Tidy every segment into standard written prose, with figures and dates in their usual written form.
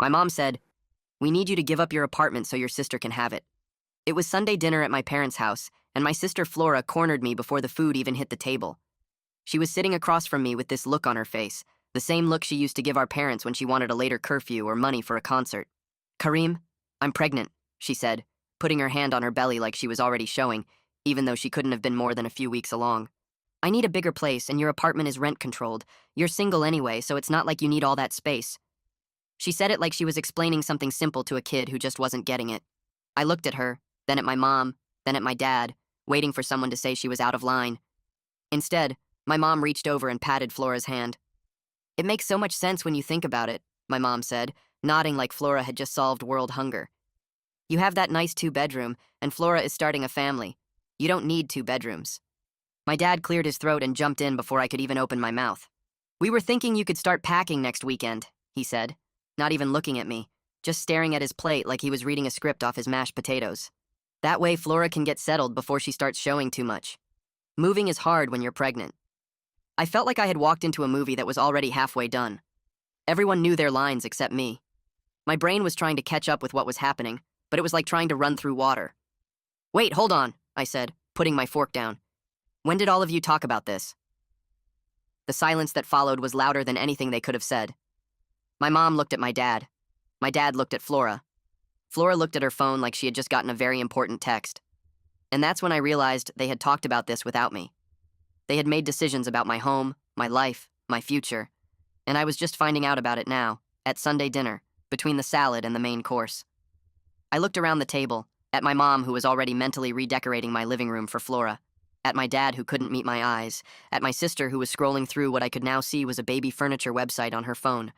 My mom said, "We need you to give up your apartment so your sister can have it." It was Sunday dinner at my parents' house, and my sister Flora cornered me before the food even hit the table. She was sitting across from me with this look on her face, the same look she used to give our parents when she wanted a later curfew or money for a concert. "Kareem, I'm pregnant," she said, putting her hand on her belly like she was already showing, even though she couldn't have been more than a few weeks along. "I need a bigger place, and your apartment is rent-controlled. You're single anyway, so it's not like you need all that space." She said it like she was explaining something simple to a kid who just wasn't getting it. I looked at her, then at my mom, then at my dad, waiting for someone to say she was out of line. Instead, my mom reached over and patted Flora's hand. "It makes so much sense when you think about it," my mom said, nodding like Flora had just solved world hunger. "You have that nice 2-bedroom, and Flora is starting a family. You don't need 2 bedrooms." My dad cleared his throat and jumped in before I could even open my mouth. "We were thinking you could start packing next weekend," he said, not even looking at me, just staring at his plate like he was reading a script off his mashed potatoes. "That way Flora can get settled before she starts showing too much. Moving is hard when you're pregnant." I felt like I had walked into a movie that was already halfway done. Everyone knew their lines except me. My brain was trying to catch up with what was happening, but it was like trying to run through water. "Wait, hold on," I said, putting my fork down. "When did all of you talk about this?" The silence that followed was louder than anything they could have said. My mom looked at my dad. My dad looked at Flora. Flora looked at her phone like she had just gotten a very important text. And that's when I realized they had talked about this without me. They had made decisions about my home, my life, my future, and I was just finding out about it now, at Sunday dinner, between the salad and the main course. I looked around the table, at my mom who was already mentally redecorating my living room for Flora, at my dad who couldn't meet my eyes, at my sister who was scrolling through what I could now see was a baby furniture website on her phone.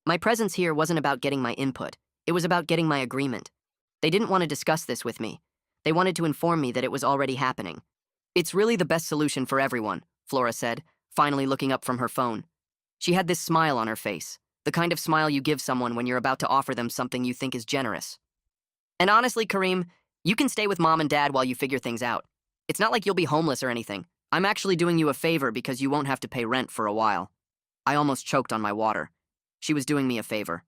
My presence here wasn't about getting my input, it was about getting my agreement. They didn't want to discuss this with me. They wanted to inform me that it was already happening. "It's really the best solution for everyone," Flora said, finally looking up from her phone. She had this smile on her face, the kind of smile you give someone when you're about to offer them something you think is generous. "And honestly, Kareem, you can stay with Mom and Dad while you figure things out. It's not like you'll be homeless or anything. I'm actually doing you a favor because you won't have to pay rent for a while." I almost choked on my water. She was doing me a favor.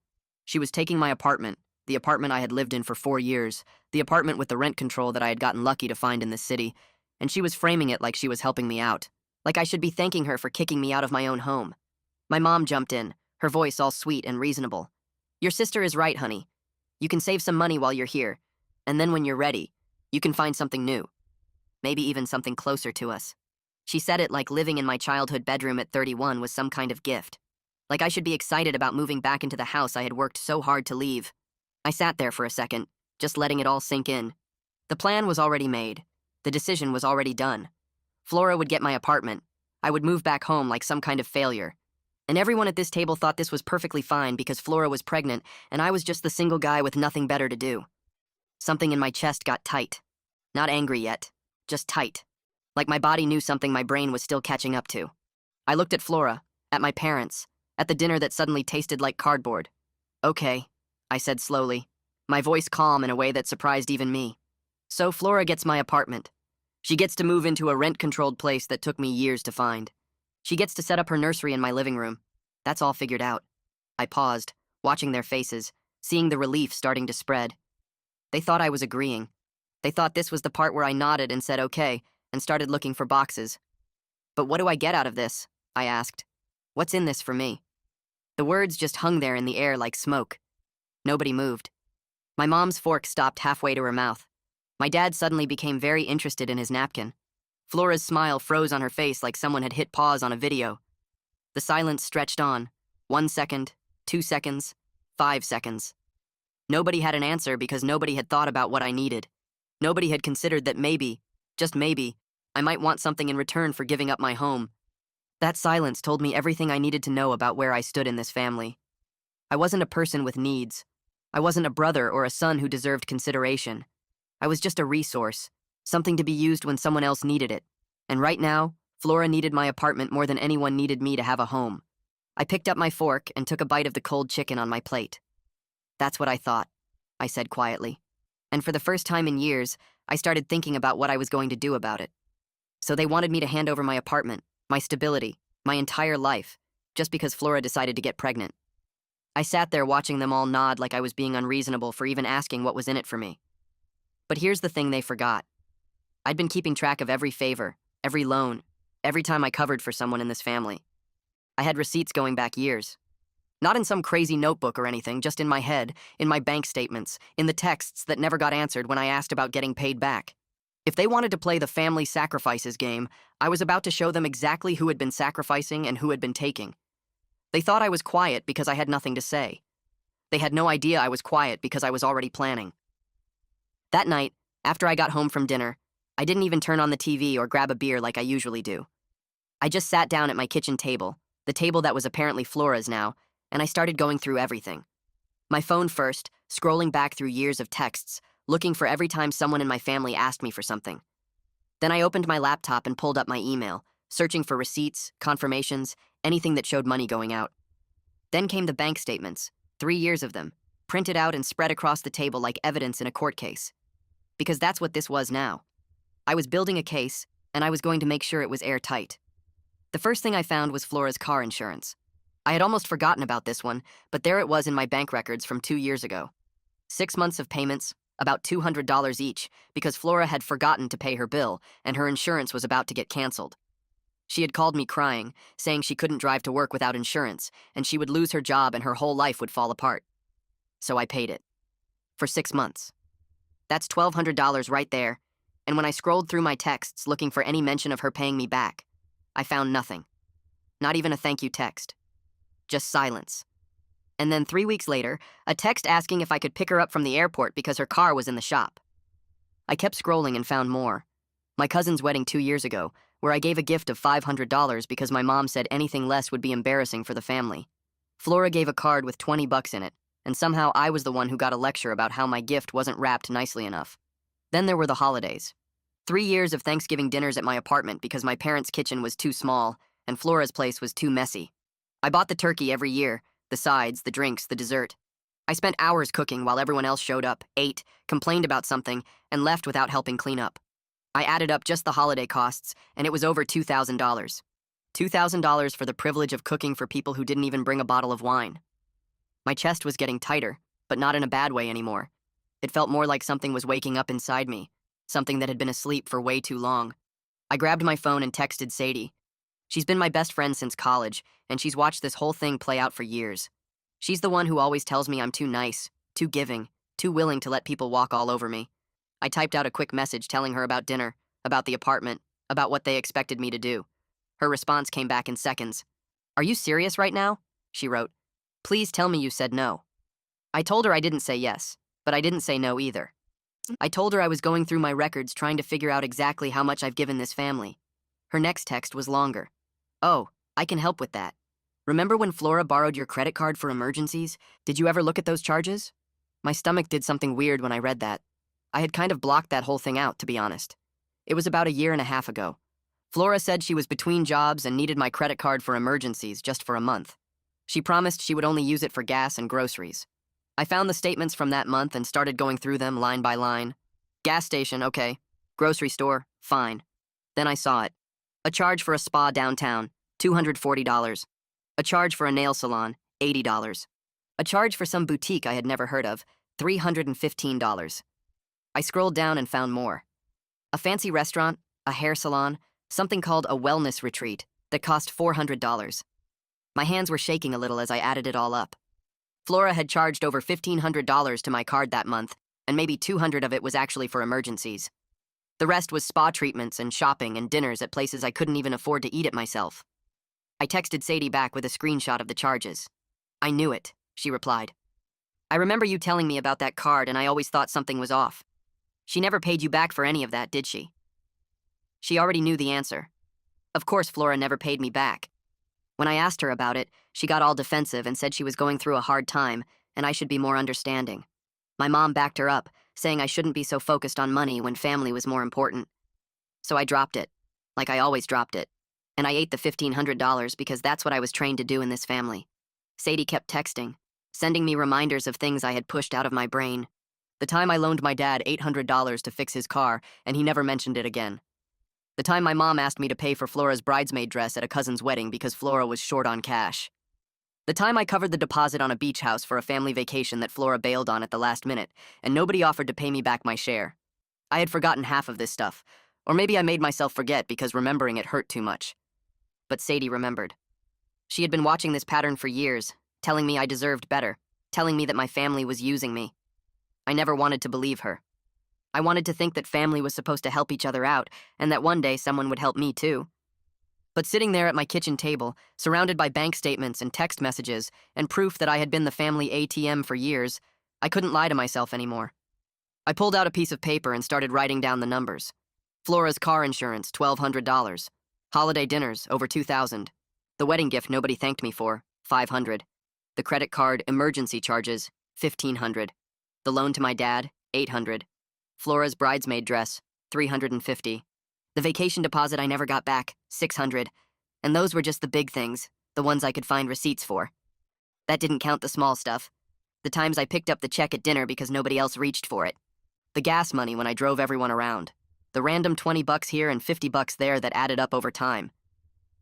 She was taking my apartment, the apartment I had lived in for 4 years, the apartment with the rent control that I had gotten lucky to find in this city, and she was framing it like she was helping me out, like I should be thanking her for kicking me out of my own home. My mom jumped in, her voice all sweet and reasonable. "Your sister is right, honey. You can save some money while you're here, and then when you're ready, you can find something new. Maybe even something closer to us." She said it like living in my childhood bedroom at 31 was some kind of gift. Like I should be excited about moving back into the house I had worked so hard to leave. I sat there for a second, just letting it all sink in. The plan was already made. The decision was already done. Flora would get my apartment. I would move back home like some kind of failure. And everyone at this table thought this was perfectly fine because Flora was pregnant and I was just the single guy with nothing better to do. Something in my chest got tight. Not angry yet, just tight. Like my body knew something my brain was still catching up to. I looked at Flora, at my parents, at the dinner that suddenly tasted like cardboard. "Okay," I said slowly, my voice calm in a way that surprised even me. "So Flora gets my apartment. She gets to move into a rent-controlled place that took me years to find. She gets to set up her nursery in my living room. That's all figured out." I paused, watching their faces, seeing the relief starting to spread. They thought I was agreeing. They thought this was the part where I nodded and said okay, and started looking for boxes. "But what do I get out of this?" I asked. "What's in this for me?" The words just hung there in the air like smoke. Nobody moved. My mom's fork stopped halfway to her mouth. My dad suddenly became very interested in his napkin. Flora's smile froze on her face like someone had hit pause on a video. The silence stretched on. 1 second, 2 seconds, 5 seconds. Nobody had an answer because nobody had thought about what I needed. Nobody had considered that maybe, just maybe, I might want something in return for giving up my home. That silence told me everything I needed to know about where I stood in this family. I wasn't a person with needs. I wasn't a brother or a son who deserved consideration. I was just a resource, something to be used when someone else needed it. And right now, Flora needed my apartment more than anyone needed me to have a home. I picked up my fork and took a bite of the cold chicken on my plate. "That's what I thought," I said quietly. And for the first time in years, I started thinking about what I was going to do about it. So they wanted me to hand over my apartment, my stability, my entire life, just because Flora decided to get pregnant. I sat there watching them all nod like I was being unreasonable for even asking what was in it for me. But here's the thing they forgot. I'd been keeping track of every favor, every loan, every time I covered for someone in this family. I had receipts going back years. Not in some crazy notebook or anything, just in my head, in my bank statements, in the texts that never got answered when I asked about getting paid back. If they wanted to play the family sacrifices game, I was about to show them exactly who had been sacrificing and who had been taking. They thought I was quiet because I had nothing to say. They had no idea I was quiet because I was already planning. That night, after I got home from dinner, I didn't even turn on the TV or grab a beer like I usually do. I just sat down at my kitchen table, the table that was apparently Flora's now, and I started going through everything. My phone first, scrolling back through years of texts, looking for every time someone in my family asked me for something. Then I opened my laptop and pulled up my email, searching for receipts, confirmations, anything that showed money going out. Then came the bank statements, 3 years of them, printed out and spread across the table like evidence in a court case. Because that's what this was now. I was building a case, and I was going to make sure it was airtight. The first thing I found was Flora's car insurance. I had almost forgotten about this one, but there it was in my bank records from 2 years ago. 6 months of payments, about $200 each, because Flora had forgotten to pay her bill, and her insurance was about to get canceled. She had called me crying, saying she couldn't drive to work without insurance, and she would lose her job and her whole life would fall apart. So I paid it. For 6 months. That's $1,200 right there, and when I scrolled through my texts looking for any mention of her paying me back, I found nothing. Not even a thank you text. Just silence. And then 3 weeks later, a text asking if I could pick her up from the airport because her car was in the shop. I kept scrolling and found more. My cousin's wedding 2 years ago, where I gave a gift of $500 because my mom said anything less would be embarrassing for the family. Flora gave a card with $20 in it, and somehow I was the one who got a lecture about how my gift wasn't wrapped nicely enough. Then there were the holidays. 3 years of Thanksgiving dinners at my apartment because my parents' kitchen was too small and Flora's place was too messy. I bought the turkey every year, the sides, the drinks, the dessert. I spent hours cooking while everyone else showed up, ate, complained about something, and left without helping clean up. I added up just the holiday costs, and it was over $2,000. $2,000 for the privilege of cooking for people who didn't even bring a bottle of wine. My chest was getting tighter, but not in a bad way anymore. It felt more like something was waking up inside me, something that had been asleep for way too long. I grabbed my phone and texted Sadie. She's been my best friend since college, and she's watched this whole thing play out for years. She's the one who always tells me I'm too nice, too giving, too willing to let people walk all over me. I typed out a quick message telling her about dinner, about the apartment, about what they expected me to do. Her response came back in seconds. "Are you serious right now?" she wrote. "Please tell me you said no." I told her I didn't say yes, but I didn't say no either. I told her I was going through my records trying to figure out exactly how much I've given this family. Her next text was longer. "Oh, I can help with that. Remember when Flora borrowed your credit card for emergencies? Did you ever look at those charges?" My stomach did something weird when I read that. I had kind of blocked that whole thing out, to be honest. It was about a year and a half ago. Flora said she was between jobs and needed my credit card for emergencies just for a month. She promised she would only use it for gas and groceries. I found the statements from that month and started going through them line by line. Gas station, okay. Grocery store, fine. Then I saw it. A charge for a spa downtown, $240. A charge for a nail salon, $80. A charge for some boutique I had never heard of, $315. I scrolled down and found more. A fancy restaurant, a hair salon, something called a wellness retreat that cost $400. My hands were shaking a little as I added it all up. Flora had charged over $1,500 to my card that month, and maybe $200 of it was actually for emergencies. The rest was spa treatments and shopping and dinners at places I couldn't even afford to eat it myself. I texted Sadie back with a screenshot of the charges. "I knew it," she replied. "I remember you telling me about that card and I always thought something was off. She never paid you back for any of that, did she?" She already knew the answer. Of course Flora never paid me back. When I asked her about it, she got all defensive and said she was going through a hard time and I should be more understanding. My mom backed her up, saying I shouldn't be so focused on money when family was more important. So I dropped it, like I always dropped it, and I ate the $1,500 because that's what I was trained to do in this family. Sadie kept texting, sending me reminders of things I had pushed out of my brain. The time I loaned my dad $800 to fix his car, and he never mentioned it again. The time my mom asked me to pay for Flora's bridesmaid dress at a cousin's wedding because Flora was short on cash. The time I covered the deposit on a beach house for a family vacation that Flora bailed on at the last minute, and nobody offered to pay me back my share. I had forgotten half of this stuff, or maybe I made myself forget because remembering it hurt too much. But Sadie remembered. She had been watching this pattern for years, telling me I deserved better, telling me that my family was using me. I never wanted to believe her. I wanted to think that family was supposed to help each other out, and that one day someone would help me too. But sitting there at my kitchen table, surrounded by bank statements and text messages, and proof that I had been the family ATM for years, I couldn't lie to myself anymore. I pulled out a piece of paper and started writing down the numbers. Flora's car insurance, $1,200. Holiday dinners, over $2,000. The wedding gift nobody thanked me for, $500. The credit card emergency charges, $1,500. The loan to my dad, $800. Flora's bridesmaid dress, $350. The vacation deposit I never got back, $600. And those were just the big things, the ones I could find receipts for. That didn't count the small stuff. The times I picked up the check at dinner because nobody else reached for it. The gas money when I drove everyone around. The random $20 here and $50 there that added up over time.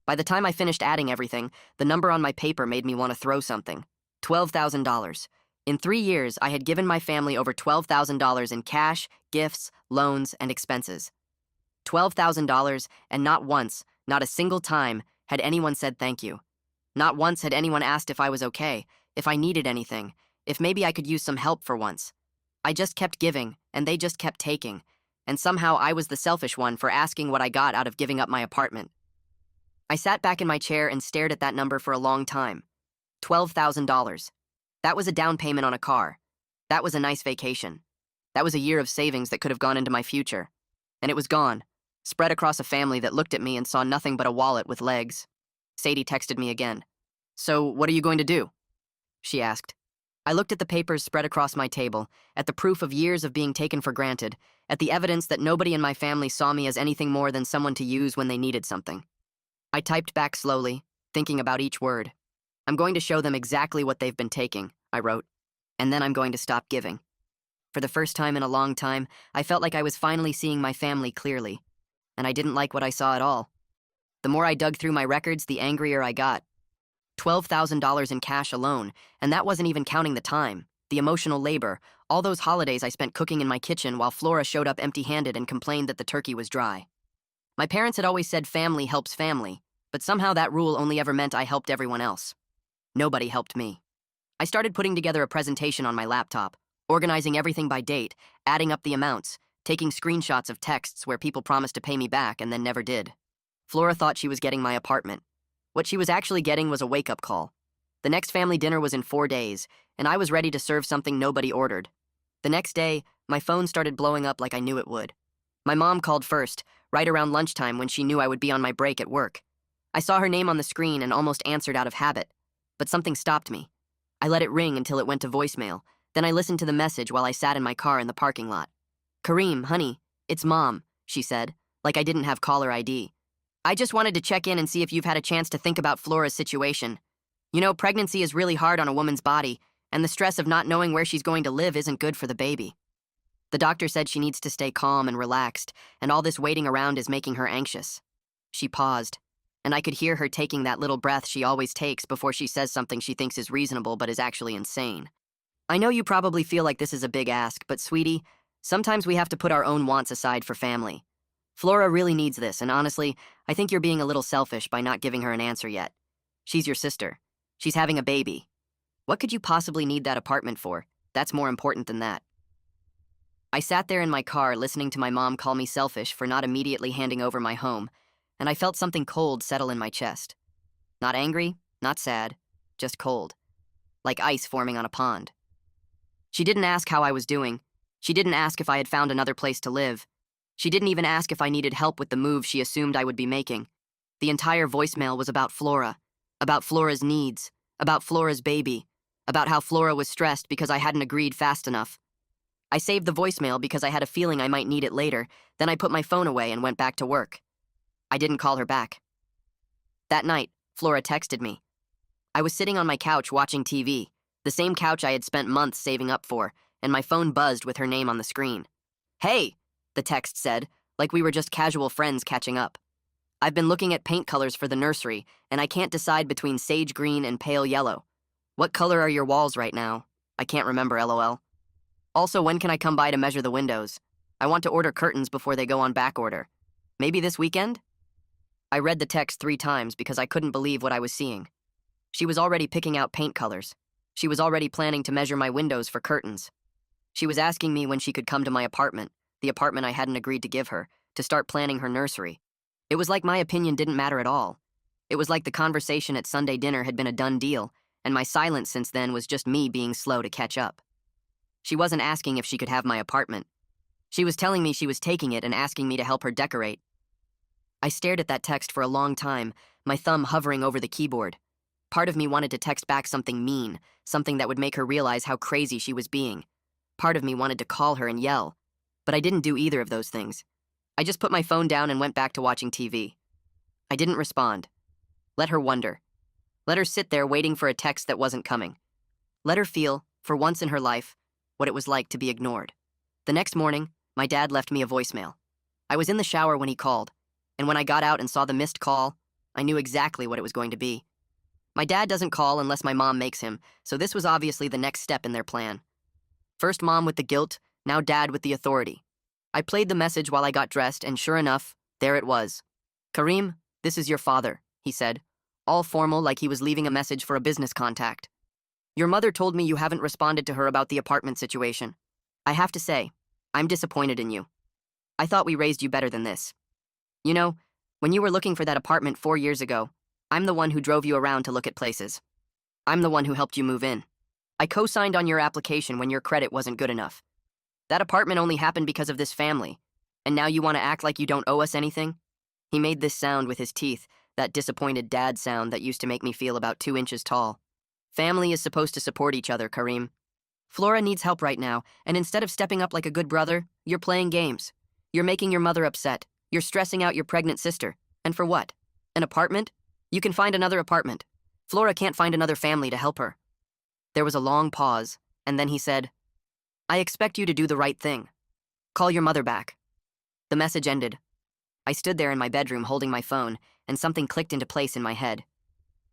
By the time I finished adding everything, the number on my paper made me want to throw something. $12,000. In 3 years, I had given my family over $12,000 in cash, gifts, loans, and expenses. $12,000, and not once, not a single time, had anyone said thank you. Not once had anyone asked if I was okay, if I needed anything, if maybe I could use some help for once. I just kept giving, and they just kept taking, and somehow I was the selfish one for asking what I got out of giving up my apartment. I sat back in my chair and stared at that number for a long time. $12,000. That was a down payment on a car. That was a nice vacation. That was a year of savings that could have gone into my future. And it was gone, spread across a family that looked at me and saw nothing but a wallet with legs. Sadie texted me again. "So, what are you going to do?" she asked. I looked at the papers spread across my table, at the proof of years of being taken for granted, at the evidence that nobody in my family saw me as anything more than someone to use when they needed something. I typed back slowly, thinking about each word. "I'm going to show them exactly what they've been taking," I wrote, "and then I'm going to stop giving." For the first time in a long time, I felt like I was finally seeing my family clearly, and I didn't like what I saw at all. The more I dug through my records, the angrier I got. $12,000 in cash alone, and that wasn't even counting the time, the emotional labor, all those holidays I spent cooking in my kitchen while Flora showed up empty-handed and complained that the turkey was dry. My parents had always said family helps family, but somehow that rule only ever meant I helped everyone else. Nobody helped me. I started putting together a presentation on my laptop, organizing everything by date, adding up the amounts, taking screenshots of texts where people promised to pay me back and then never did. Flora thought she was getting my apartment. What she was actually getting was a wake-up call. The next family dinner was in 4 days, and I was ready to serve something nobody ordered. The next day, my phone started blowing up like I knew it would. My mom called first, right around lunchtime when she knew I would be on my break at work. I saw her name on the screen and almost answered out of habit, but something stopped me. I let it ring until it went to voicemail, then I listened to the message while I sat in my car in the parking lot. "Kareem, honey, it's Mom," she said, like I didn't have caller ID. "I just wanted to check in and see if you've had a chance to think about Flora's situation. You know, pregnancy is really hard on a woman's body, and the stress of not knowing where she's going to live isn't good for the baby. The doctor said she needs to stay calm and relaxed, and all this waiting around is making her anxious." She paused, and I could hear her taking that little breath she always takes before she says something she thinks is reasonable but is actually insane. "I know you probably feel like this is a big ask, but sweetie, sometimes we have to put our own wants aside for family. Flora really needs this, and honestly, I think you're being a little selfish by not giving her an answer yet. She's your sister. She's having a baby. What could you possibly need that apartment for? That's more important than that." I sat there in my car listening to my mom call me selfish for not immediately handing over my home, and I felt something cold settle in my chest. Not angry, not sad, just cold. Like ice forming on a pond. She didn't ask how I was doing. She didn't ask if I had found another place to live. She didn't even ask if I needed help with the move she assumed I would be making. The entire voicemail was about Flora, about Flora's needs, about Flora's baby, about how Flora was stressed because I hadn't agreed fast enough. I saved the voicemail because I had a feeling I might need it later, then I put my phone away and went back to work. I didn't call her back. That night, Flora texted me. I was sitting on my couch watching TV, the same couch I had spent months saving up for, and my phone buzzed with her name on the screen. "Hey," the text said, like we were just casual friends catching up. "I've been looking at paint colors for the nursery, and I can't decide between sage green and pale yellow. What color are your walls right now? I can't remember, lol. Also, when can I come by to measure the windows? I want to order curtains before they go on back order. Maybe this weekend? I read the text 3 times because I couldn't believe what I was seeing. She was already picking out paint colors. She was already planning to measure my windows for curtains. She was asking me when she could come to my apartment, the apartment I hadn't agreed to give her, to start planning her nursery. It was like my opinion didn't matter at all. It was like the conversation at Sunday dinner had been a done deal, and my silence since then was just me being slow to catch up. She wasn't asking if she could have my apartment. She was telling me she was taking it and asking me to help her decorate. I stared at that text for a long time, my thumb hovering over the keyboard. Part of me wanted to text back something mean, something that would make her realize how crazy she was being. Part of me wanted to call her and yell, but I didn't do either of those things. I just put my phone down and went back to watching TV. I didn't respond. Let her wonder. Let her sit there waiting for a text that wasn't coming. Let her feel, for once in her life, what it was like to be ignored. The next morning, my dad left me a voicemail. I was in the shower when he called, and when I got out and saw the missed call, I knew exactly what it was going to be. My dad doesn't call unless my mom makes him, so this was obviously the next step in their plan. First mom with the guilt, now dad with the authority. I played the message while I got dressed, and sure enough, there it was. "Kareem, this is your father," he said, all formal like he was leaving a message for a business contact. "Your mother told me you haven't responded to her about the apartment situation. I have to say, I'm disappointed in you. I thought we raised you better than this. You know, when you were looking for that apartment 4 years ago, I'm the one who drove you around to look at places. I'm the one who helped you move in. I co-signed on your application when your credit wasn't good enough. That apartment only happened because of this family, and now you want to act like you don't owe us anything?" He made this sound with his teeth, that disappointed dad sound that used to make me feel about 2 inches tall. Family is supposed to support each other, Kareem. Flora needs help right now, and instead of stepping up like a good brother, you're playing games. You're making your mother upset. You're stressing out your pregnant sister. And for what? An apartment? You can find another apartment. Flora can't find another family to help her. There was a long pause, and then he said, "I expect you to do the right thing. Call your mother back." The message ended. I stood there in my bedroom holding my phone, and something clicked into place in my head.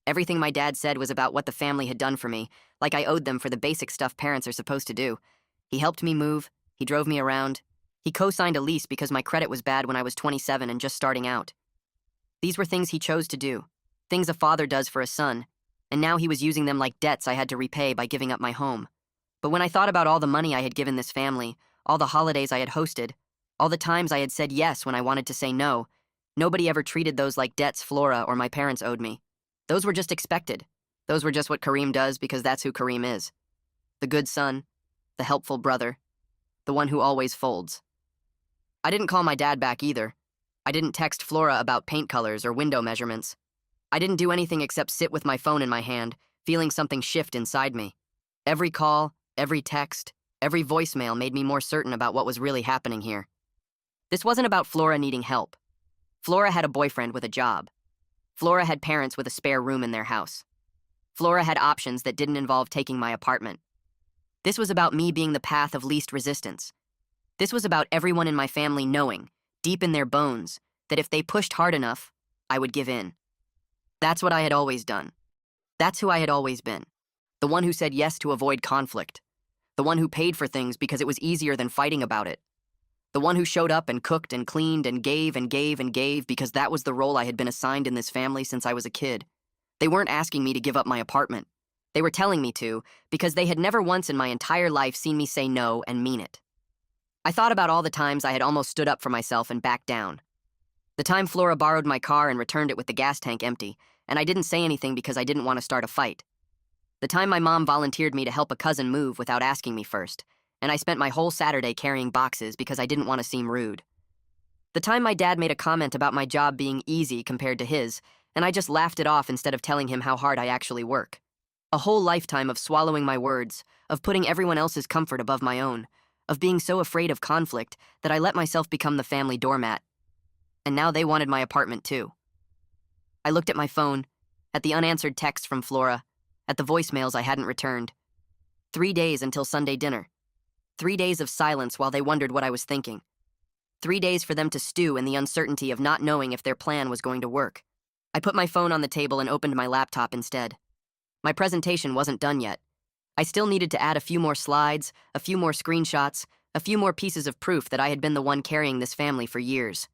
Everything my dad said was about what the family had done for me, like I owed them for the basic stuff parents are supposed to do. He helped me move, he drove me around. He co-signed a lease because my credit was bad when I was 27 and just starting out. These were things he chose to do, things a father does for a son, and now he was using them like debts I had to repay by giving up my home. But when I thought about all the money I had given this family, all the holidays I had hosted, all the times I had said yes when I wanted to say no, nobody ever treated those like debts Flora or my parents owed me. Those were just expected. Those were just what Kareem does because that's who Kareem is. The good son, the helpful brother, the one who always folds. I didn't call my dad back either. I didn't text Flora about paint colors or window measurements. I didn't do anything except sit with my phone in my hand, feeling something shift inside me. Every call, every text, every voicemail made me more certain about what was really happening here. This wasn't about Flora needing help. Flora had a boyfriend with a job. Flora had parents with a spare room in their house. Flora had options that didn't involve taking my apartment. This was about me being the path of least resistance. This was about everyone in my family knowing, deep in their bones, that if they pushed hard enough, I would give in. That's what I had always done. That's who I had always been. The one who said yes to avoid conflict. The one who paid for things because it was easier than fighting about it. The one who showed up and cooked and cleaned and gave and gave and gave because that was the role I had been assigned in this family since I was a kid. They weren't asking me to give up my apartment. They were telling me to because they had never once in my entire life seen me say no and mean it. I thought about all the times I had almost stood up for myself and backed down. The time Flora borrowed my car and returned it with the gas tank empty, and I didn't say anything because I didn't want to start a fight. The time my mom volunteered me to help a cousin move without asking me first, and I spent my whole Saturday carrying boxes because I didn't want to seem rude. The time my dad made a comment about my job being easy compared to his, and I just laughed it off instead of telling him how hard I actually work. A whole lifetime of swallowing my words, of putting everyone else's comfort above my own, of being so afraid of conflict that I let myself become the family doormat. And now they wanted my apartment too. I looked at my phone, at the unanswered texts from Flora, at the voicemails I hadn't returned. 3 days until Sunday dinner. 3 days of silence while they wondered what I was thinking. 3 days for them to stew in the uncertainty of not knowing if their plan was going to work. I put my phone on the table and opened my laptop instead. My presentation wasn't done yet. I still needed to add a few more slides, a few more screenshots, a few more pieces of proof that I had been the one carrying this family for years.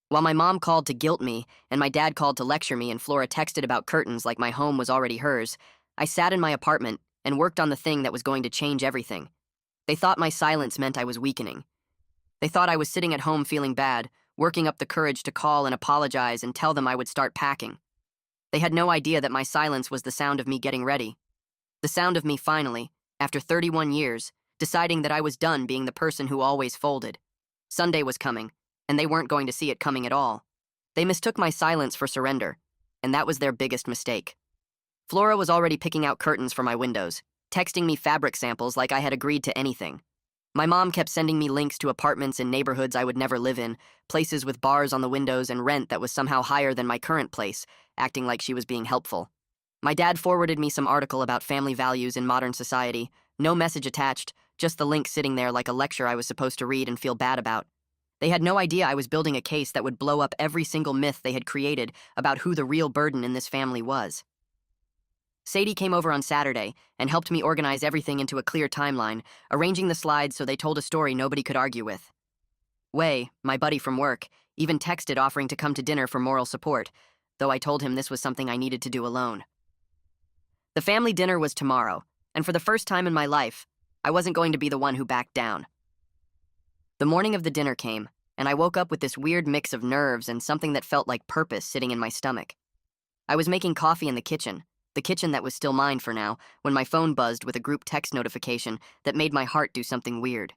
While my mom called to guilt me and my dad called to lecture me and Flora texted about curtains like my home was already hers, I sat in my apartment and worked on the thing that was going to change everything. They thought my silence meant I was weakening. They thought I was sitting at home feeling bad, working up the courage to call and apologize and tell them I would start packing. They had no idea that my silence was the sound of me getting ready. The sound of me finally, after 31 years, deciding that I was done being the person who always folded. Sunday was coming, and they weren't going to see it coming at all. They mistook my silence for surrender, and that was their biggest mistake. Flora was already picking out curtains for my windows, texting me fabric samples like I had agreed to anything. My mom kept sending me links to apartments in neighborhoods I would never live in, places with bars on the windows and rent that was somehow higher than my current place, acting like she was being helpful. My dad forwarded me some article about family values in modern society, no message attached, just the link sitting there like a lecture I was supposed to read and feel bad about. They had no idea I was building a case that would blow up every single myth they had created about who the real burden in this family was. Sadie came over on Saturday and helped me organize everything into a clear timeline, arranging the slides so they told a story nobody could argue with. Wei, my buddy from work, even texted offering to come to dinner for moral support, though I told him this was something I needed to do alone. The family dinner was tomorrow, and for the first time in my life, I wasn't going to be the one who backed down. The morning of the dinner came, and I woke up with this weird mix of nerves and something that felt like purpose sitting in my stomach. I was making coffee in the kitchen that was still mine for now, when my phone buzzed with a group text notification that made my heart do something weird.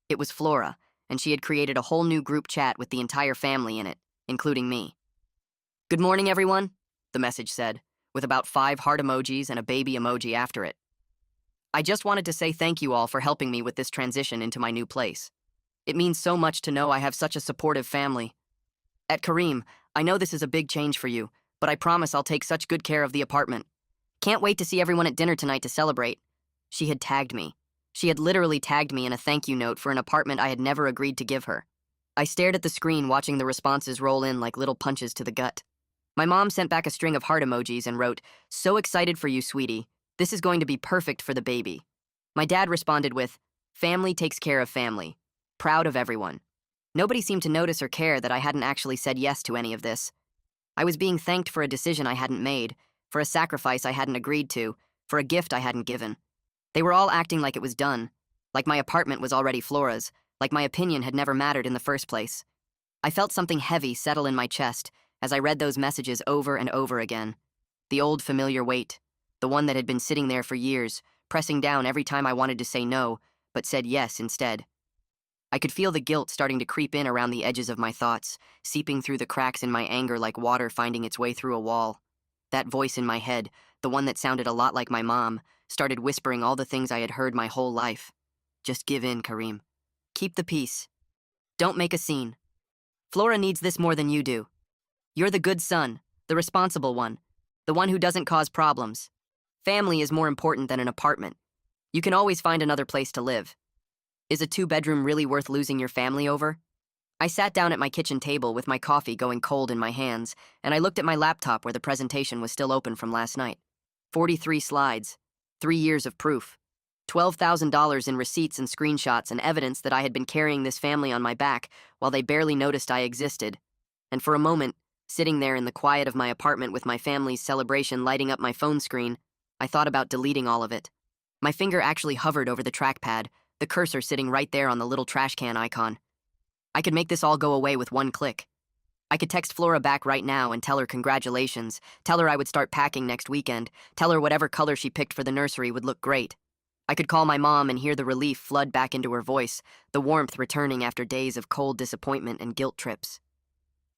It was Flora, and she had created a whole new group chat with the entire family in it, including me. "Good morning, everyone," the message said, with about 5 heart emojis and a baby emoji after it. "I just wanted to say thank you all for helping me with this transition into my new place. It means so much to know I have such a supportive family. At Kareem, I know this is a big change for you, but I promise I'll take such good care of the apartment. Can't wait to see everyone at dinner tonight to celebrate." She had tagged me. She had literally tagged me in a thank you note for an apartment I had never agreed to give her. I stared at the screen watching the responses roll in like little punches to the gut. My mom sent back a string of heart emojis and wrote, "So excited for you, sweetie. This is going to be perfect for the baby." My dad responded with, "Family takes care of family. Proud of everyone." Nobody seemed to notice or care that I hadn't actually said yes to any of this. I was being thanked for a decision I hadn't made, for a sacrifice I hadn't agreed to, for a gift I hadn't given. They were all acting like it was done, like my apartment was already Flora's, like my opinion had never mattered in the first place. I felt something heavy settle in my chest as I read those messages over and over again. The old familiar weight, the one that had been sitting there for years, pressing down every time I wanted to say no, but said yes instead. I could feel the guilt starting to creep in around the edges of my thoughts, seeping through the cracks in my anger like water finding its way through a wall. That voice in my head, the one that sounded a lot like my mom, started whispering all the things I had heard my whole life. "Just give in, Kareem. Keep the peace. Don't make a scene. Flora needs this more than you do. You're the good son, the responsible one, the one who doesn't cause problems. Family is more important than an apartment. You can always find another place to live. Is a 2-bedroom really worth losing your family over?" I sat down at my kitchen table with my coffee going cold in my hands, and I looked at my laptop where the presentation was still open from last night. 43 slides, 3 years of proof, $12,000 in receipts and screenshots and evidence that I had been carrying this family on my back while they barely noticed I existed. And for a moment, sitting there in the quiet of my apartment with my family's celebration lighting up my phone screen, I thought about deleting all of it. My finger actually hovered over the trackpad, the cursor sitting right there on the little trash can icon. I could make this all go away with one click. I could text Flora back right now and tell her congratulations, tell her I would start packing next weekend, tell her whatever color she picked for the nursery would look great. I could call my mom and hear the relief flood back into her voice, the warmth returning after days of cold disappointment and guilt trips.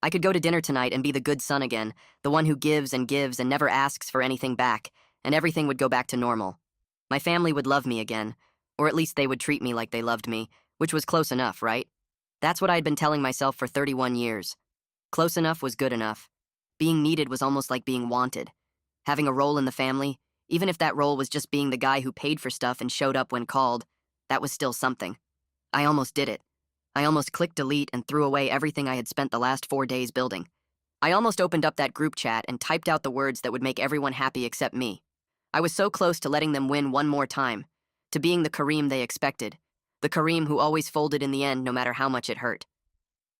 I could go to dinner tonight and be the good son again, the one who gives and never asks for anything back, and everything would go back to normal. My family would love me again, or at least they would treat me like they loved me, which was close enough, right? That's what I'd been telling myself for 31 years. Close enough was good enough. Being needed was almost like being wanted. Having a role in the family, even if that role was just being the guy who paid for stuff and showed up when called, that was still something. I almost did it. I almost clicked delete and threw away everything I had spent the last 4 days building. I almost opened up that group chat and typed out the words that would make everyone happy except me. I was so close to letting them win one more time, to being the Kareem they expected, the Kareem who always folded in the end no matter how much it hurt.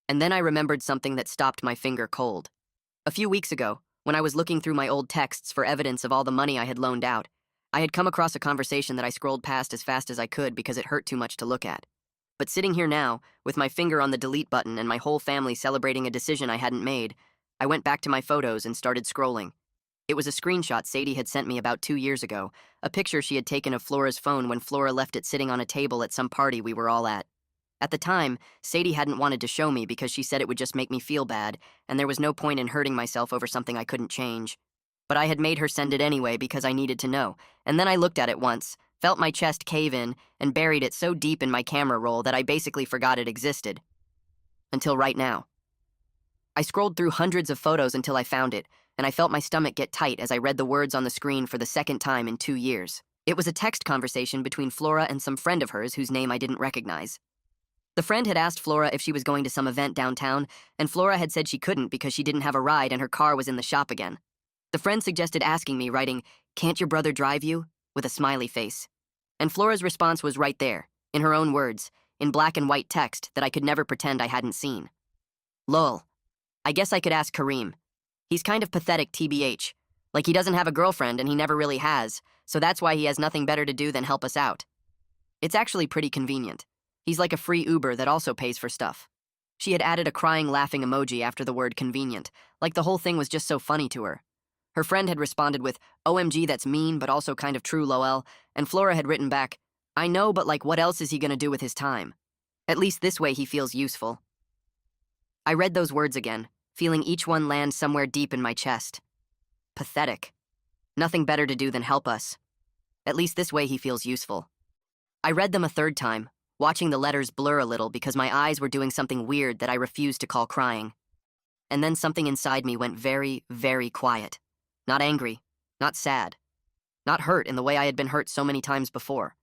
And then I remembered something that stopped my finger cold. A few weeks ago, when I was looking through my old texts for evidence of all the money I had loaned out, I had come across a conversation that I scrolled past as fast as I could because it hurt too much to look at. But sitting here now, with my finger on the delete button and my whole family celebrating a decision I hadn't made, I went back to my photos and started scrolling. It was a screenshot Sadie had sent me about 2 years ago, a picture she had taken of Flora's phone when Flora left it sitting on a table at some party we were all at. At the time, Sadie hadn't wanted to show me because she said it would just make me feel bad, and there was no point in hurting myself over something I couldn't change. But I had made her send it anyway because I needed to know, and then I looked at it once, felt my chest cave in, and buried it so deep in my camera roll that I basically forgot it existed. Until right now. I scrolled through hundreds of photos until I found it, and I felt my stomach get tight as I read the words on the screen for the second time in 2 years. It was a text conversation between Flora and some friend of hers whose name I didn't recognize. The friend had asked Flora if she was going to some event downtown, and Flora had said she couldn't because she didn't have a ride and her car was in the shop again. The friend suggested asking me, writing, "Can't your brother drive you?" with a smiley face. And Flora's response was right there, in her own words, in black and white text that I could never pretend I hadn't seen. Lol. I guess I could ask Kareem. He's kind of pathetic, TBH. Like he doesn't have a girlfriend and he never really has, so that's why he has nothing better to do than help us out. It's actually pretty convenient. He's like a free Uber that also pays for stuff. She had added a crying, laughing emoji after the word convenient, like the whole thing was just so funny to her. Her friend had responded with, "OMG, that's mean, but also kind of true, lol," and Flora had written back, "I know, but like what else is he gonna do with his time? At least this way he feels useful." I read those words again, feeling each one land somewhere deep in my chest. Pathetic. Nothing better to do than help us. At least this way he feels useful. I read them a third time, watching the letters blur a little because my eyes were doing something weird that I refused to call crying. And then something inside me went very, very quiet. Not angry, not sad, not hurt in the way I had been hurt so many times before.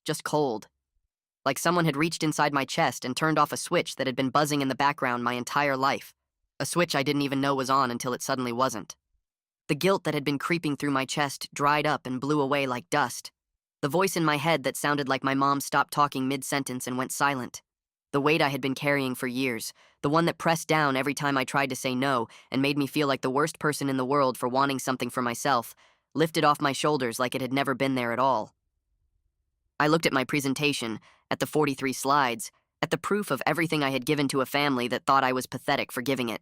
Just cold. Like someone had reached inside my chest and turned off a switch that had been buzzing in the background my entire life. A switch I didn't even know was on until it suddenly wasn't. The guilt that had been creeping through my chest dried up and blew away like dust. The voice in my head that sounded like my mom stopped talking mid-sentence and went silent. The weight I had been carrying for years, the one that pressed down every time I tried to say no and made me feel like the worst person in the world for wanting something for myself, lifted off my shoulders like it had never been there at all. I looked at my presentation, at the 43 slides, at the proof of everything I had given to a family that thought I was pathetic for giving it.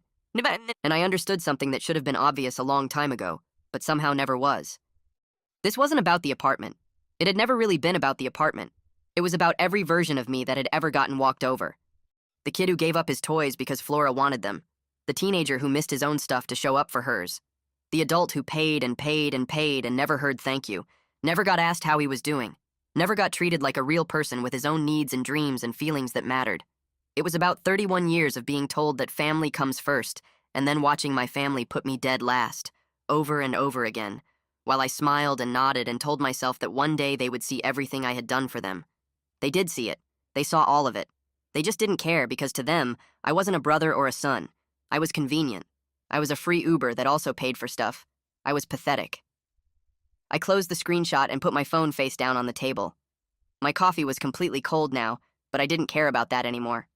And I understood something that should have been obvious a long time ago, but somehow never was. This wasn't about the apartment. It had never really been about the apartment. It was about every version of me that had ever gotten walked over. The kid who gave up his toys because Flora wanted them. The teenager who missed his own stuff to show up for hers. The adult who paid and paid and paid and never heard thank you. Never got asked how he was doing. Never got treated like a real person with his own needs and dreams and feelings that mattered. It was about 31 years of being told that family comes first, and then watching my family put me dead last, over and over again, while I smiled and nodded and told myself that one day they would see everything I had done for them. They did see it. They saw all of it. They just didn't care because to them, I wasn't a brother or a son. I was convenient. I was a free Uber that also paid for stuff. I was pathetic. I closed the screenshot and put my phone face down on the table. My coffee was completely cold now, but I didn't care about that anymore.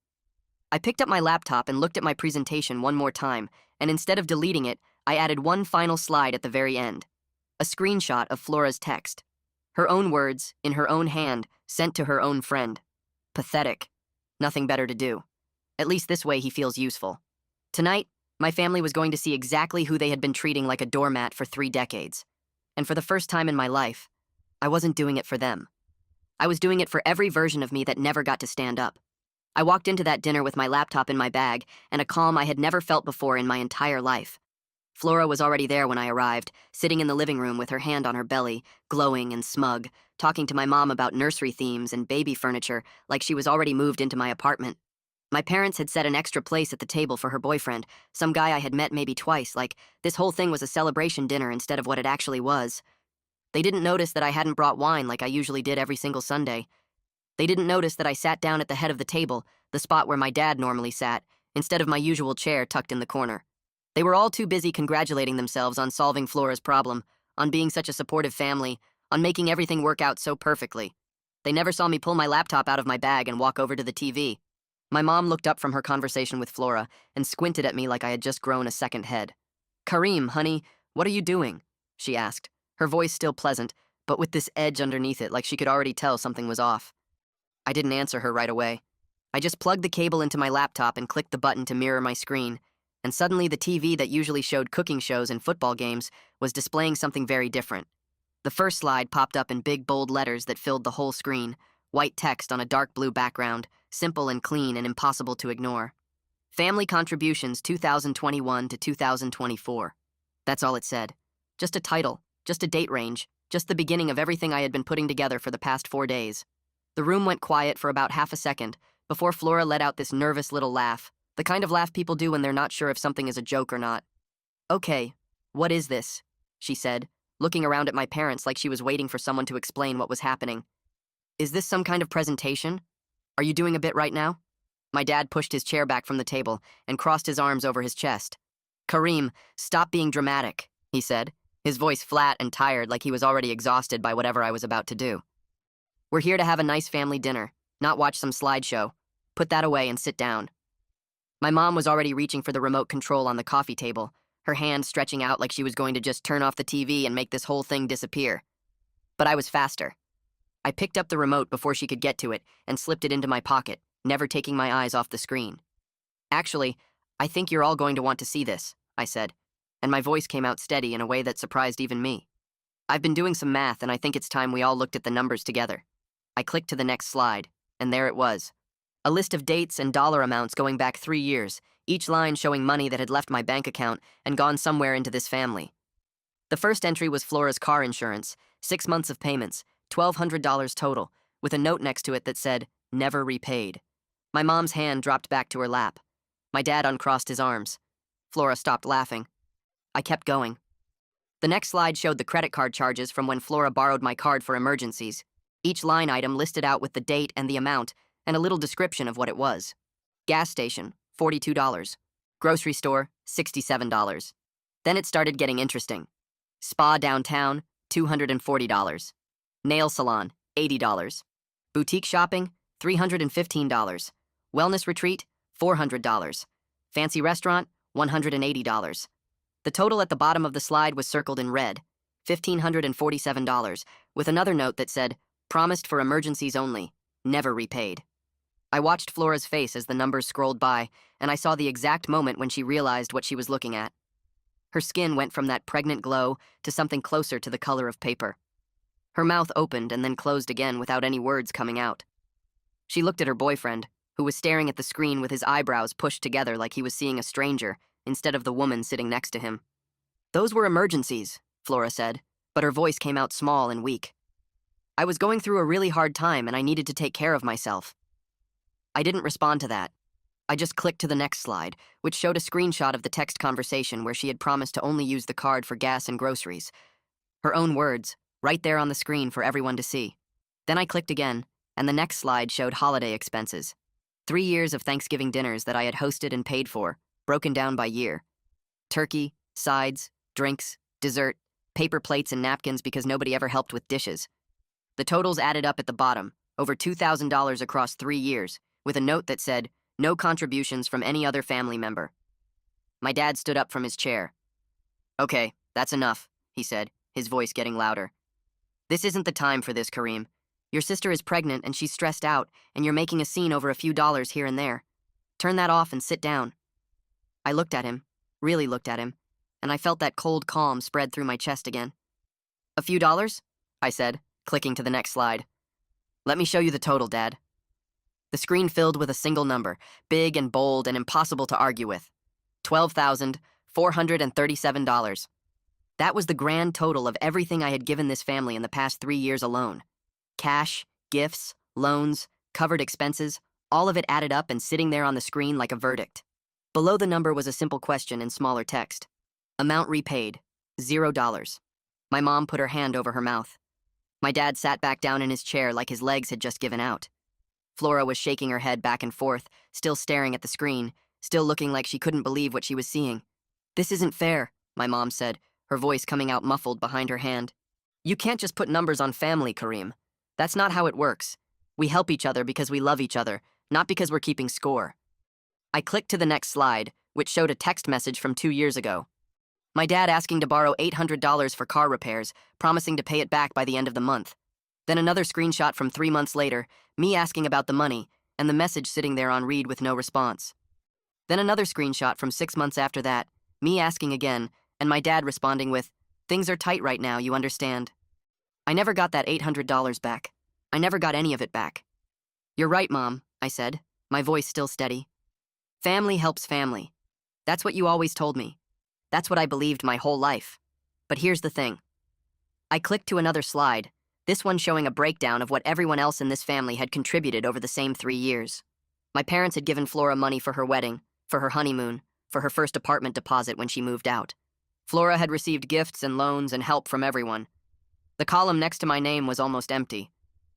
I picked up my laptop and looked at my presentation one more time, and instead of deleting it, I added one final slide at the very end. A screenshot of Flora's text. Her own words, in her own hand, sent to her own friend. Pathetic. Nothing better to do. At least this way he feels useful. Tonight, my family was going to see exactly who they had been treating like a doormat for 3 decades. And for the first time in my life, I wasn't doing it for them. I was doing it for every version of me that never got to stand up. I walked into that dinner with my laptop in my bag and a calm I had never felt before in my entire life. Flora was already there when I arrived, sitting in the living room with her hand on her belly, glowing and smug, talking to my mom about nursery themes and baby furniture like she was already moved into my apartment. My parents had set an extra place at the table for her boyfriend, some guy I had met maybe twice, like this whole thing was a celebration dinner instead of what it actually was. They didn't notice that I hadn't brought wine like I usually did every single Sunday. They didn't notice that I sat down at the head of the table, the spot where my dad normally sat, instead of my usual chair tucked in the corner. They were all too busy congratulating themselves on solving Flora's problem, on being such a supportive family, on making everything work out so perfectly. They never saw me pull my laptop out of my bag and walk over to the TV. My mom looked up from her conversation with Flora and squinted at me like I had just grown a second head. "Kareem, honey, what are you doing?" she asked, her voice still pleasant, but with this edge underneath it like she could already tell something was off. I didn't answer her right away. I just plugged the cable into my laptop and clicked the button to mirror my screen, and suddenly the TV that usually showed cooking shows and football games was displaying something very different. The first slide popped up in big, bold letters that filled the whole screen, white text on a dark blue background, simple and clean and impossible to ignore. Family contributions 2021 to 2024. That's all it said. Just a title, just a date range, just the beginning of everything I had been putting together for the past 4 days. The room went quiet for about half a second before Flora let out this nervous little laugh, the kind of laugh people do when they're not sure if something is a joke or not. "Okay, what is this?" she said, looking around at my parents like she was waiting for someone to explain what was happening. "Is this some kind of presentation? Are you doing a bit right now?" My dad pushed his chair back from the table and crossed his arms over his chest. "Kareem, stop being dramatic," he said, his voice flat and tired like he was already exhausted by whatever I was about to do. "We're here to have a nice family dinner, not watch some slideshow. Put that away and sit down." My mom was already reaching for the remote control on the coffee table, her hand stretching out like she was going to just turn off the TV and make this whole thing disappear. But I was faster. I picked up the remote before she could get to it and slipped it into my pocket, never taking my eyes off the screen. "Actually, I think you're all going to want to see this," I said, and my voice came out steady in a way that surprised even me. "I've been doing some math, and I think it's time we all looked at the numbers together." I clicked to the next slide, and there it was. A list of dates and dollar amounts going back 3 years, each line showing money that had left my bank account and gone somewhere into this family. The first entry was Flora's car insurance, 6 months of payments, $1,200 total, with a note next to it that said, "Never repaid." My mom's hand dropped back to her lap. My dad uncrossed his arms. Flora stopped laughing. I kept going. The next slide showed the credit card charges from when Flora borrowed my card for emergencies. Each line item listed out with the date and the amount, and a little description of what it was. Gas station, $42. Grocery store, $67. Then it started getting interesting. Spa downtown, $240. Nail salon, $80. Boutique shopping, $315. Wellness retreat, $400. Fancy restaurant, $180. The total at the bottom of the slide was circled in red, $1,547, with another note that said, "Promised for emergencies only, never repaid." I watched Flora's face as the numbers scrolled by, and I saw the exact moment when she realized what she was looking at. Her skin went from that pregnant glow to something closer to the color of paper. Her mouth opened and then closed again without any words coming out. She looked at her boyfriend, who was staring at the screen with his eyebrows pushed together like he was seeing a stranger instead of the woman sitting next to him. "Those were emergencies," Flora said, but her voice came out small and weak. "I was going through a really hard time and I needed to take care of myself." I didn't respond to that. I just clicked to the next slide, which showed a screenshot of the text conversation where she had promised to only use the card for gas and groceries. Her own words, right there on the screen for everyone to see. Then I clicked again, and the next slide showed holiday expenses. 3 years of Thanksgiving dinners that I had hosted and paid for, broken down by year. Turkey, sides, drinks, dessert, paper plates and napkins because nobody ever helped with dishes. The totals added up at the bottom, over $2,000 across 3 years, with a note that said, "No contributions from any other family member." My dad stood up from his chair. "Okay, that's enough," he said, his voice getting louder. "This isn't the time for this, Kareem. Your sister is pregnant and she's stressed out, and you're making a scene over a few dollars here and there. Turn that off and sit down." I looked at him, really looked at him, and I felt that cold calm spread through my chest again. "A few dollars?" I said, clicking to the next slide. "Let me show you the total, Dad." The screen filled with a single number, big and bold and impossible to argue with. $12,437. That was the grand total of everything I had given this family in the past 3 years alone. Cash, gifts, loans, covered expenses, all of it added up and sitting there on the screen like a verdict. Below the number was a simple question in smaller text. Amount repaid, $0. My mom put her hand over her mouth. My dad sat back down in his chair like his legs had just given out. Flora was shaking her head back and forth, still staring at the screen, still looking like she couldn't believe what she was seeing. "This isn't fair," my mom said, her voice coming out muffled behind her hand. You can't just put numbers on family, Kareem. That's not how it works. We help each other because we love each other, not because we're keeping score. I clicked to the next slide, which showed a text message from 2 years ago. My dad asking to borrow $800 for car repairs, promising to pay it back by the end of the month. Then another screenshot from 3 months later, me asking about the money, and the message sitting there on read with no response. Then another screenshot from 6 months after that, me asking again, and my dad responding with, "Things are tight right now, you understand." I never got that $800 back. I never got any of it back. You're right, Mom, I said, my voice still steady. Family helps family. That's what you always told me. That's what I believed my whole life. But here's the thing. I clicked to another slide, this one showing a breakdown of what everyone else in this family had contributed over the same 3 years. My parents had given Flora money for her wedding, for her honeymoon, for her first apartment deposit when she moved out. Flora had received gifts and loans and help from everyone. The column next to my name was almost empty.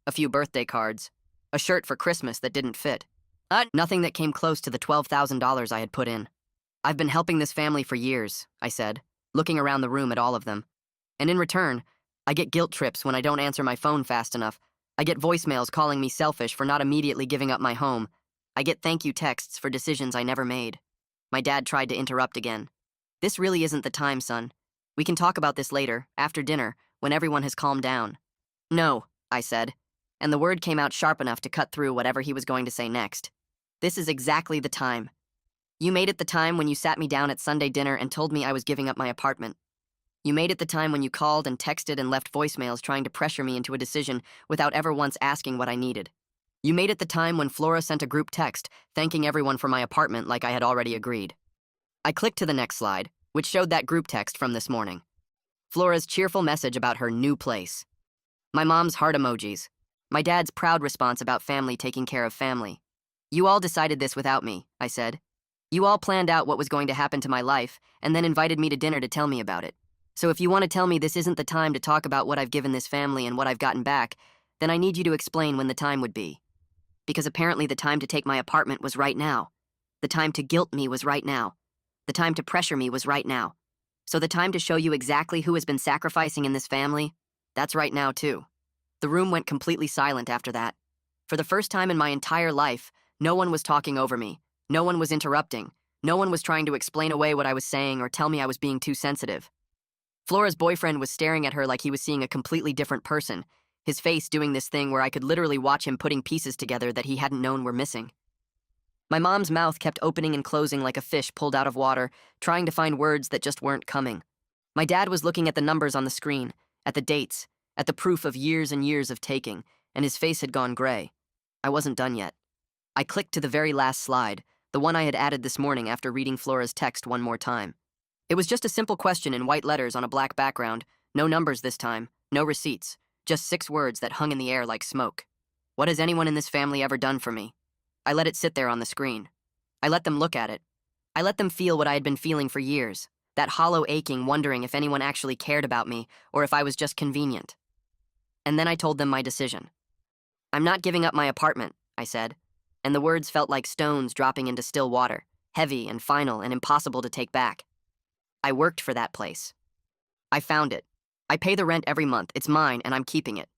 A few birthday cards, a shirt for Christmas that didn't fit. Nothing that came close to the $12,000 I had put in. I've been helping this family for years, I said, looking around the room at all of them. And in return, I get guilt trips when I don't answer my phone fast enough. I get voicemails calling me selfish for not immediately giving up my home. I get thank you texts for decisions I never made. My dad tried to interrupt again. This really isn't the time, son. We can talk about this later, after dinner, when everyone has calmed down. No, I said, and the word came out sharp enough to cut through whatever he was going to say next. This is exactly the time. You made it the time when you sat me down at Sunday dinner and told me I was giving up my apartment. You made it the time when you called and texted and left voicemails trying to pressure me into a decision without ever once asking what I needed. You made it the time when Flora sent a group text thanking everyone for my apartment like I had already agreed. I clicked to the next slide, which showed that group text from this morning. Flora's cheerful message about her new place. My mom's heart emojis. My dad's proud response about family taking care of family. You all decided this without me, I said. You all planned out what was going to happen to my life and then invited me to dinner to tell me about it. So if you want to tell me this isn't the time to talk about what I've given this family and what I've gotten back, then I need you to explain when the time would be. Because apparently the time to take my apartment was right now. The time to guilt me was right now. The time to pressure me was right now. So the time to show you exactly who has been sacrificing in this family, that's right now too. The room went completely silent after that. For the first time in my entire life, no one was talking over me. No one was interrupting. No one was trying to explain away what I was saying or tell me I was being too sensitive. Flora's boyfriend was staring at her like he was seeing a completely different person, his face doing this thing where I could literally watch him putting pieces together that he hadn't known were missing. My mom's mouth kept opening and closing like a fish pulled out of water, trying to find words that just weren't coming. My dad was looking at the numbers on the screen, at the dates, at the proof of years and years of taking, and his face had gone gray. I wasn't done yet. I clicked to the very last slide, the one I had added this morning after reading Flora's text one more time. It was just a simple question in white letters on a black background, no numbers this time, no receipts, just 6 words that hung in the air like smoke. What has anyone in this family ever done for me? I let it sit there on the screen. I let them look at it. I let them feel what I had been feeling for years, that hollow aching wondering if anyone actually cared about me or if I was just convenient. And then I told them my decision. I'm not giving up my apartment, I said, and the words felt like stones dropping into still water, heavy and final and impossible to take back. I worked for that place. I found it. I pay the rent every month, it's mine, and I'm keeping it.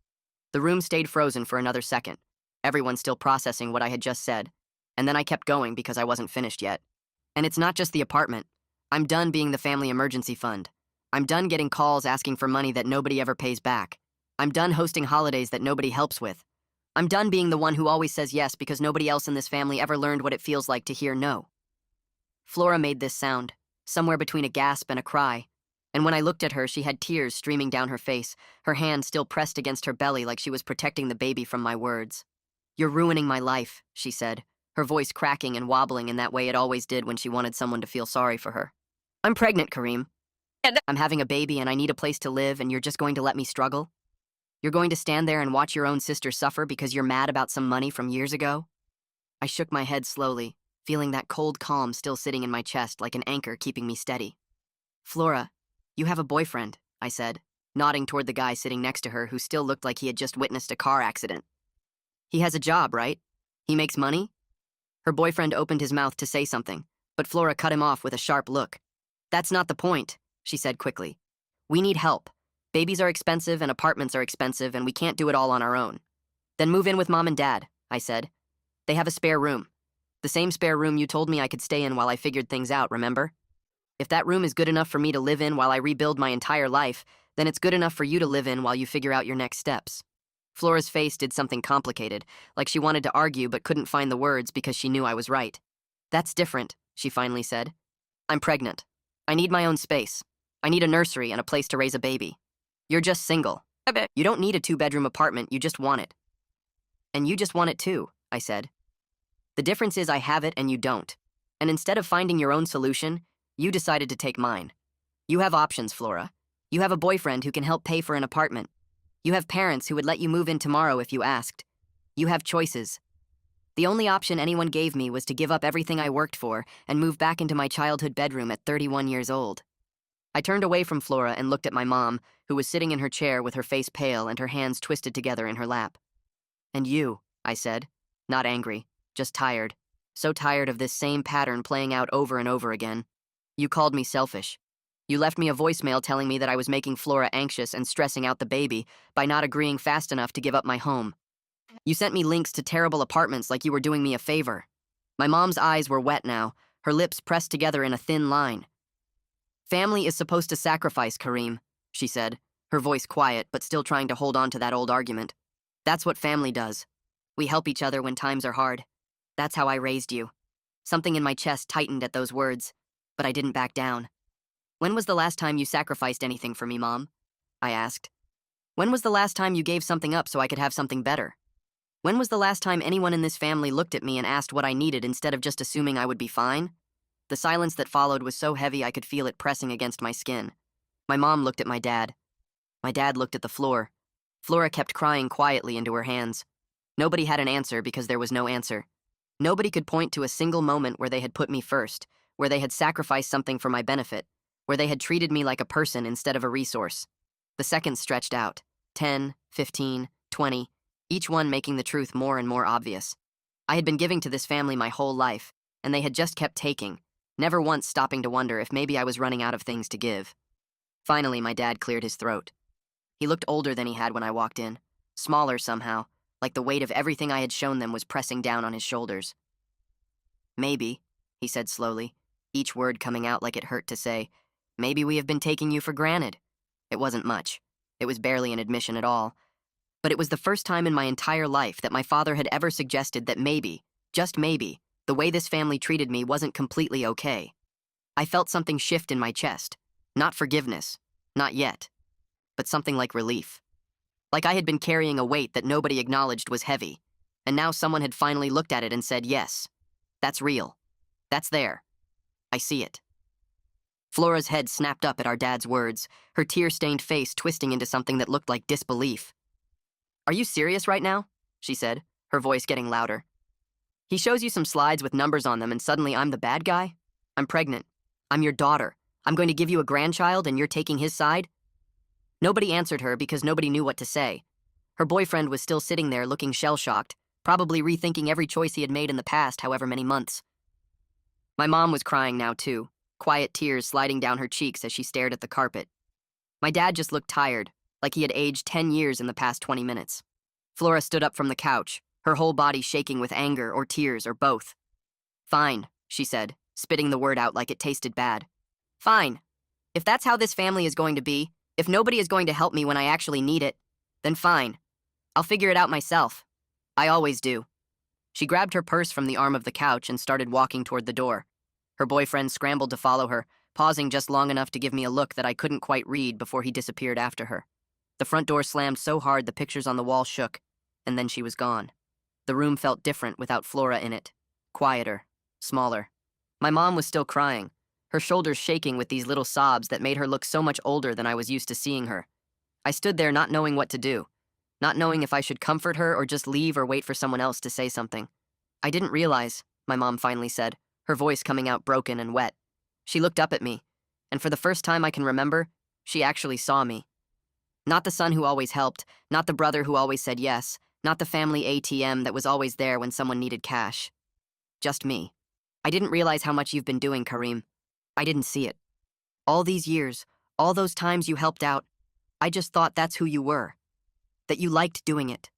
The room stayed frozen for another second, everyone still processing what I had just said, and then I kept going because I wasn't finished yet. And it's not just the apartment. I'm done being the family emergency fund. I'm done getting calls asking for money that nobody ever pays back. I'm done hosting holidays that nobody helps with. I'm done being the one who always says yes because nobody else in this family ever learned what it feels like to hear no. Flora made this sound, somewhere between a gasp and a cry, and when I looked at her, she had tears streaming down her face, her hand still pressed against her belly like she was protecting the baby from my words. You're ruining my life, she said, her voice cracking and wobbling in that way it always did when she wanted someone to feel sorry for her. I'm pregnant, Kareem. I'm having a baby and I need a place to live and you're just going to let me struggle? You're going to stand there and watch your own sister suffer because you're mad about some money from years ago? I shook my head slowly, feeling that cold calm still sitting in my chest like an anchor keeping me steady. Flora, you have a boyfriend, I said, nodding toward the guy sitting next to her who still looked like he had just witnessed a car accident. He has a job, right? He makes money? Her boyfriend opened his mouth to say something, but Flora cut him off with a sharp look. That's not the point, she said quickly. We need help. Babies are expensive and apartments are expensive and we can't do it all on our own. Then move in with Mom and Dad, I said. They have a spare room. The same spare room you told me I could stay in while I figured things out, remember? If that room is good enough for me to live in while I rebuild my entire life, then it's good enough for you to live in while you figure out your next steps. Flora's face did something complicated, like she wanted to argue but couldn't find the words because she knew I was right. That's different, she finally said. I'm pregnant. I need my own space. I need a nursery and a place to raise a baby. You're just single. You don't need a 2-bedroom apartment, you just want it. And you just want it too, I said. The difference is I have it and you don't. And instead of finding your own solution, you decided to take mine. You have options, Flora. You have a boyfriend who can help pay for an apartment. You have parents who would let you move in tomorrow if you asked. You have choices. The only option anyone gave me was to give up everything I worked for and move back into my childhood bedroom at 31 years old. I turned away from Flora and looked at my mom, who was sitting in her chair with her face pale and her hands twisted together in her lap. And you, I said, not angry, just tired. So tired of this same pattern playing out over and over again. You called me selfish. You left me a voicemail telling me that I was making Flora anxious and stressing out the baby by not agreeing fast enough to give up my home. You sent me links to terrible apartments like you were doing me a favor. My mom's eyes were wet now, her lips pressed together in a thin line. Family is supposed to sacrifice, Kareem, she said, her voice quiet but still trying to hold on to that old argument. That's what family does. We help each other when times are hard. That's how I raised you. Something in my chest tightened at those words, but I didn't back down. When was the last time you sacrificed anything for me, Mom? I asked. When was the last time you gave something up so I could have something better? When was the last time anyone in this family looked at me and asked what I needed instead of just assuming I would be fine? The silence that followed was so heavy I could feel it pressing against my skin. My mom looked at my dad. My dad looked at the floor. Flora kept crying quietly into her hands. Nobody had an answer because there was no answer. Nobody could point to a single moment where they had put me first, where they had sacrificed something for my benefit, where they had treated me like a person instead of a resource. The seconds stretched out, 10, 15, 20, each one making the truth more and more obvious. I had been giving to this family my whole life, and they had just kept taking, never once stopping to wonder if maybe I was running out of things to give. Finally, my dad cleared his throat. He looked older than he had when I walked in, smaller somehow, like the weight of everything I had shown them was pressing down on his shoulders. Maybe, he said slowly, each word coming out like it hurt to say, maybe we have been taking you for granted. It wasn't much. It was barely an admission at all. But it was the first time in my entire life that my father had ever suggested that maybe, just maybe, the way this family treated me wasn't completely okay. I felt something shift in my chest. Not forgiveness. Not yet. But something like relief. Like I had been carrying a weight that nobody acknowledged was heavy. And now someone had finally looked at it and said, yes, that's real. That's there. I see it. Flora's head snapped up at our dad's words, her tear-stained face twisting into something that looked like disbelief. Are you serious right now? She said, her voice getting louder. He shows you some slides with numbers on them and suddenly I'm the bad guy? I'm pregnant. I'm your daughter. I'm going to give you a grandchild and you're taking his side? Nobody answered her because nobody knew what to say. Her boyfriend was still sitting there looking shell-shocked, probably rethinking every choice he had made in the past however many months. My mom was crying now too, quiet tears sliding down her cheeks as she stared at the carpet. My dad just looked tired, like he had aged 10 years in the past 20 minutes. Flora stood up from the couch, her whole body shaking with anger or tears or both. Fine, she said, spitting the word out like it tasted bad. Fine. If that's how this family is going to be, if nobody is going to help me when I actually need it, then fine. I'll figure it out myself. I always do. She grabbed her purse from the arm of the couch and started walking toward the door. Her boyfriend scrambled to follow her, pausing just long enough to give me a look that I couldn't quite read before he disappeared after her. The front door slammed so hard the pictures on the wall shook, and then she was gone. The room felt different without Flora in it. Quieter. Smaller. My mom was still crying, her shoulders shaking with these little sobs that made her look so much older than I was used to seeing her. I stood there not knowing what to do, not knowing if I should comfort her or just leave or wait for someone else to say something. I didn't realize, my mom finally said, her voice coming out broken and wet. She looked up at me, and for the first time I can remember, she actually saw me. Not the son who always helped, not the brother who always said yes, not the family ATM that was always there when someone needed cash. Just me. I didn't realize how much you've been doing, Kareem. I didn't see it. All these years, All those times you helped out, I just thought that's who you were, that you liked doing it,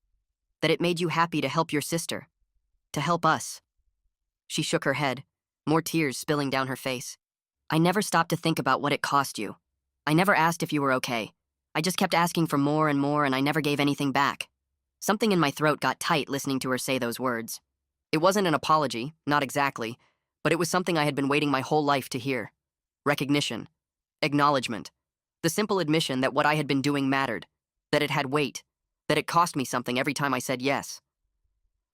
that it made you happy to help your sister, to help us. She shook her head, more tears spilling down her face. I never stopped to think about what it cost you. I never asked if you were okay. I just kept asking for more, and I never gave anything back. Something in my throat got tight listening to her say those words. It wasn't an apology, not exactly, but it was something I had been waiting my whole life to hear. Recognition. Acknowledgement. The simple admission that what I had been doing mattered, that it had weight, that it cost me something every time I said yes.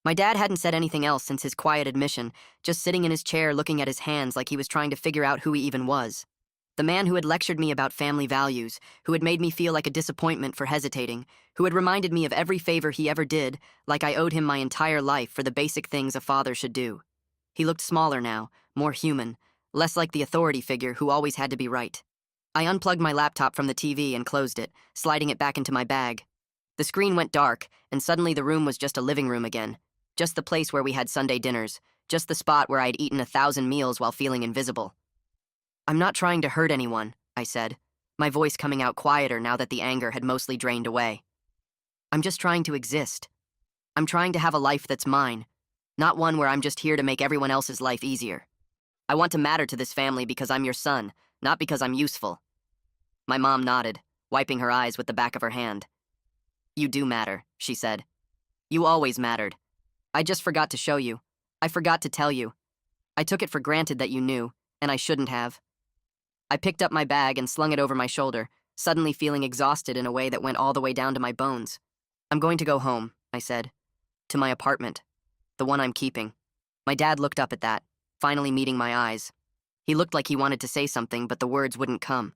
My dad hadn't said anything else since his quiet admission, just sitting in his chair looking at his hands like he was trying to figure out who he even was. The man who had lectured me about family values, who had made me feel like a disappointment for hesitating, who had reminded me of every favor he ever did, like I owed him my entire life for the basic things a father should do. He looked smaller now, more human, less like the authority figure who always had to be right. I unplugged my laptop from the TV and closed it, sliding it back into my bag. The screen went dark, and suddenly the room was just a living room again. Just the place where we had Sunday dinners, just the spot where I'd eaten 1,000 meals while feeling invisible. I'm not trying to hurt anyone, I said, my voice coming out quieter now that the anger had mostly drained away. I'm just trying to exist. I'm trying to have a life that's mine, not one where I'm just here to make everyone else's life easier. I want to matter to this family because I'm your son, not because I'm useful. My mom nodded, wiping her eyes with the back of her hand. You do matter, she said. You always mattered. I just forgot to show you. I forgot to tell you. I took it for granted that you knew, and I shouldn't have. I picked up my bag and slung it over my shoulder, suddenly feeling exhausted in a way that went all the way down to my bones. I'm going to go home, I said. To my apartment. The one I'm keeping. My dad looked up at that, finally meeting my eyes. He looked like he wanted to say something, but the words wouldn't come.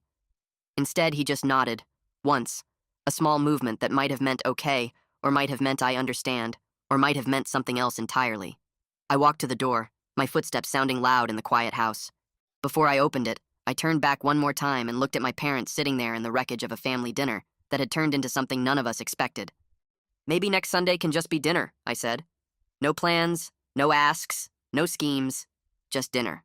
Instead, he just nodded, once, a small movement that might have meant okay, or might have meant I understand, or might have meant something else entirely. I walked to the door, my footsteps sounding loud in the quiet house. Before I opened it, I turned back one more time and looked at my parents sitting there in the wreckage of a family dinner that had turned into something none of us expected. Maybe next Sunday can just be dinner, I said. No plans, no asks, no schemes, just dinner.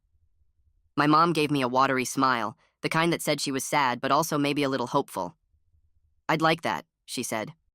My mom gave me a watery smile, the kind that said she was sad but also maybe a little hopeful. I'd like that, she said.